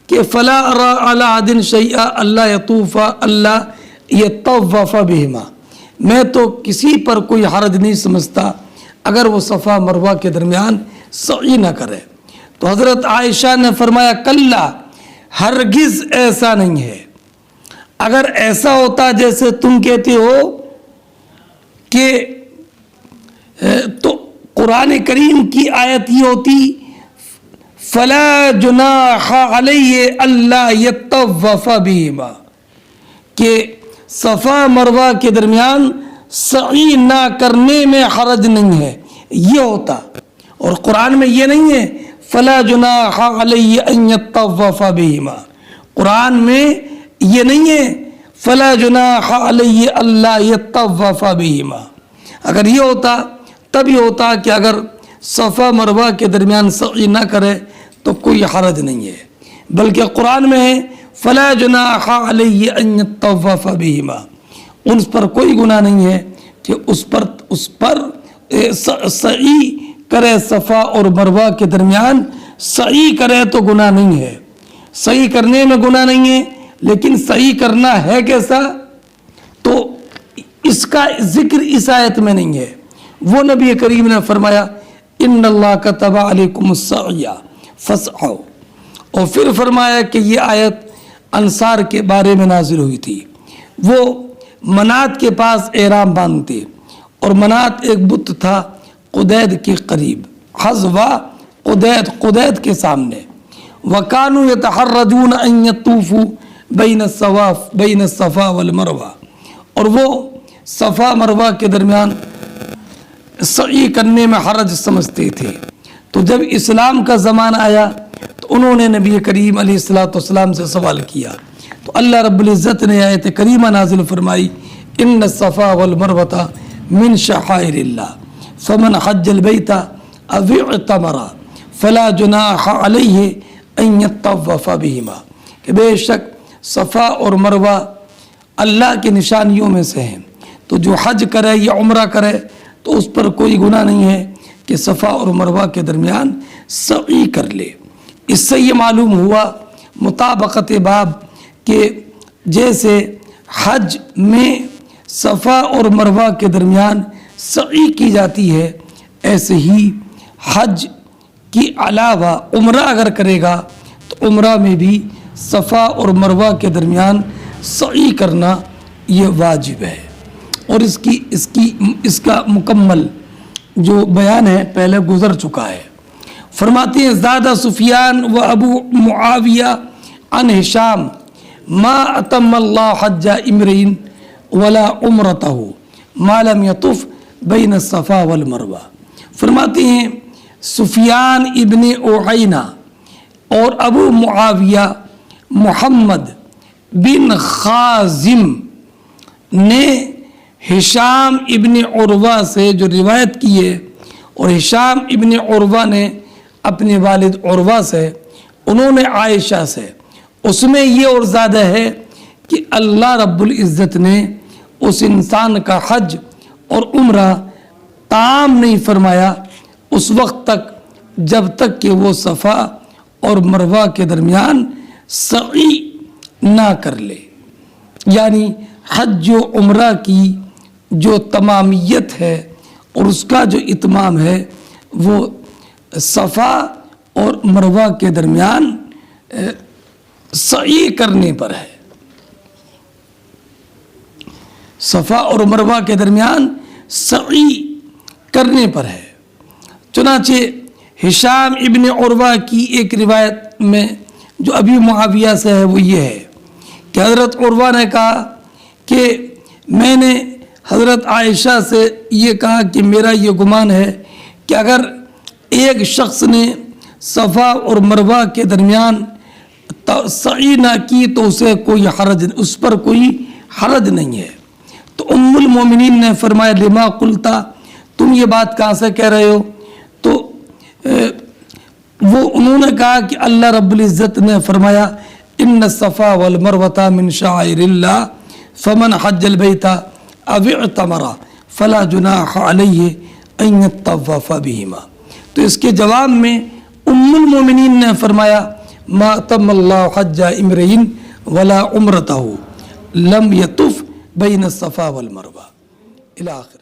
کہ فلا ارى على عدن شیئا اللہ یطوف اللہ یطوف بہما، میں تو کسی پر کوئی حرج نہیں سمجھتا اگر وہ صفا مروہ کے درمیان سعی نہ کرے. تو حضرت عائشہ نے فرمایا کلا، ہرگز ایسا نہیں ہے. اگر ایسا ہوتا جیسے تم کہتے ہو کہ تو قرآن کریم کی آیت یہ ہوتی فلا جناح علیہ اللہ یطوف بہما، کہ صفا مروہ کے درمیان سعی نہ کرنے میں حرج نہیں ہے، یہ ہوتا. اور قرآن میں یہ نہیں ہے فلا جناح علیہ ان یطوف بہما، قرآن میں یہ نہیں ہے فلا جناح علیہ اللہ یطوف بہما. اگر یہ ہوتا تب یہ ہوتا کہ اگر صفا مروہ کے درمیان سعی نہ کرے تو کوئی حرج نہیں ہے، بلکہ قرآن میں ہے فلا جناح علیہ ان یطوف بہما، ان پر کوئی گناہ نہیں ہے کہ اس پر سعی کرے، صفا اور مروہ کے درمیان سعی کرے تو گناہ نہیں ہے، سعی کرنے میں گناہ نہیں ہے، لیکن سعی کرنا ہے کیسا تو اس کا ذکر اس آیت میں نہیں ہے۔ وہ نبی کریم نے فرمایا ان اللہ کتب علیکم السعی فاسعوا، اور پھر فرمایا کہ یہ آیت انصار کے بارے میں نازل ہوئی تھی۔ وہ منات کے پاس احرام باندھتے، اور منات ایک بت تھا قدید کے قریب، حذوا قدید کے سامنے، وَكَانُوا يَتَحَرَّجُونَ أَن يَطُوفُوا بَيْنَ الصَّفَا وَالْمَرْوَةِ، اور وہ صفا مروہ کے درمیان سعی کرنے میں حرج سمجھتے تھے۔ تو جب اسلام کا زمانہ آیا تو انہوں نے نبی کریم علیہ السلام سے سوال کیا، تو اللہ رب العزت نے آیت کریمہ نازل فرمائی ان الصفا والمروہ من شعائر اللہ فمن حج البیت او اعتمر فلا جناح علیہ ان یطوف بہما، کہ بے شک صفا اور مروہ اللہ کی نشانیوں میں سے ہیں، تو جو حج کرے یا عمرہ کرے تو اس پر کوئی گناہ نہیں ہے کہ صفا اور مروہ کے درمیان سعی کر لے۔ اس سے یہ معلوم ہوا مطابقت باب کہ جیسے حج میں صفا اور مروہ کے درمیان سعی کی جاتی ہے، ایسے ہی حج کی علاوہ عمرہ اگر کرے گا تو عمرہ میں بھی صفا اور مروہ کے درمیان سعی کرنا یہ واجب ہے۔ اور اس کا مکمل جو بیان ہے پہلے گزر چکا ہے۔ فرماتے ہیں زادہ سفیان و ابو معاویہ عن ہشام ما اتم اللہ حج امرئ ولا عمرتہ ما لم یطف بین الصفا والمروہ۔ فرماتے ہیں سفیان ابن عیینہ اور ابو معاویہ محمد بن خازم نے ہشام ابن عروہ سے جو روایت کی ہے، اور ہشام ابن عروہ نے اپنے والد عروہ سے، انہوں نے عائشہ سے، اس میں یہ اور زیادہ ہے کہ اللہ رب العزت نے اس انسان کا حج اور عمرہ تام نہیں فرمایا اس وقت تک جب تک کہ وہ صفا اور مروہ کے درمیان سعی نہ کر لے، یعنی حج و عمرہ کی جو تمامیت ہے اور اس کا جو اتمام ہے وہ صفا اور مروہ کے درمیان سعی کرنے پر ہے، صفا اور مروہ کے درمیان سعی کرنے پر ہے۔ چنانچہ ہشام ابن عروہ کی ایک روایت میں جو ابی معاویہ سے ہے وہ یہ ہے کہ حضرت عروہ نے کہا کہ میں نے حضرت عائشہ سے یہ کہا کہ میرا یہ گمان ہے کہ اگر ایک شخص نے صفا اور مروہ کے درمیان سعی نہ کی تو اس پر کوئی حرج نہیں ہے۔ تو ام المومنین نے فرمایا لما قلتا، تم یہ بات کہاں سے کہہ رہے ہو؟ تو انہوں نے کہا کہ اللہ رب العزت نے فرمایا ان الصفا والمروہ من شعائر اللہ فمن حج البیت او اعتمر فلا جناح علیہ ان یطوف بہما۔ تو اس کے جواب میں ام المومنین نے فرمایا ما تم اللہ حج امرئ ولا عمرتہ لم یطف بین الصفا والمروہ الی آخر۔